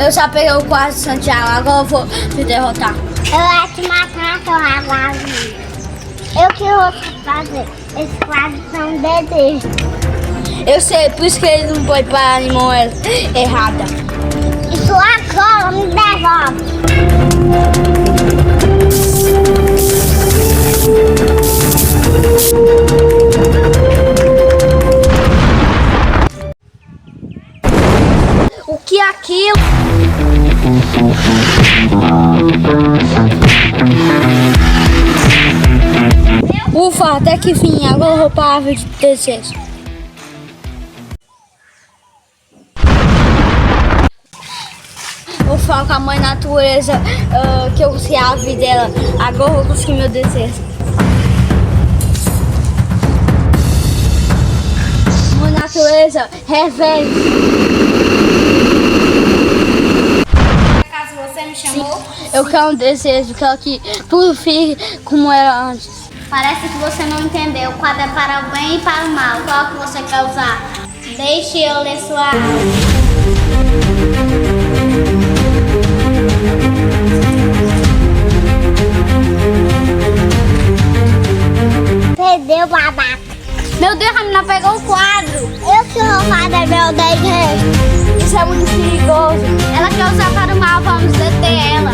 Eu já peguei o quadro de Santiago, agora eu vou te derrotar. Eu ia te matar, seu ragazinho. Eu que vou fazer. Esse quadro são desejos. Eu sei, por isso que eles não põem para animal errada. Isso agora me devolve. O que é aquilo? Ufa, até que fim, agora eu vou para a árvore de desejo. Vou falar com a mãe natureza que eu usei a árvore dela. Agora eu vou conseguir meu desejo. Mãe natureza, revele. Caso você me chamou, Eu quero um desejo, quero que tudo fique como era antes. parece que você não entendeu. O quadro é para o bem e para o mal. Qual que você quer usar? Deixe eu ler sua Perdeu, babaca. Meu Deus, a menina pegou o quadro. Eu que vou fazer meu desejo. Isso é muito perigoso. Ela quer usar para o mal, vamos deter ela.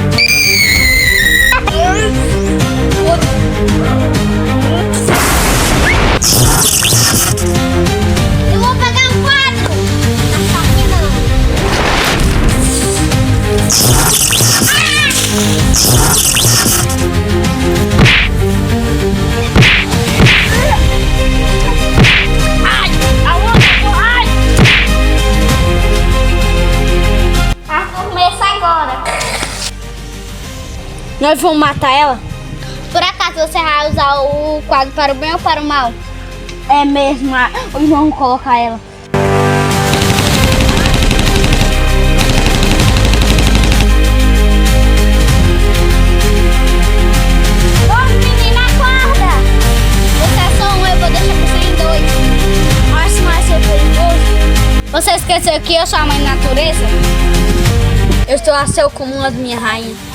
Eu vou pegar o quadro. Tá aqui começa agora. Nós vamos matar ela? Por acaso você vai usar o quadro para o bem ou para o mal? É mesmo, hoje vamos colocar ela. Ô menina, acorda! Você é só um, eu vou deixar você em dois. Mas vai ser perigoso. Você esqueceu que eu sou a mãe natureza? Eu estou a seu comum as minhas rainhas.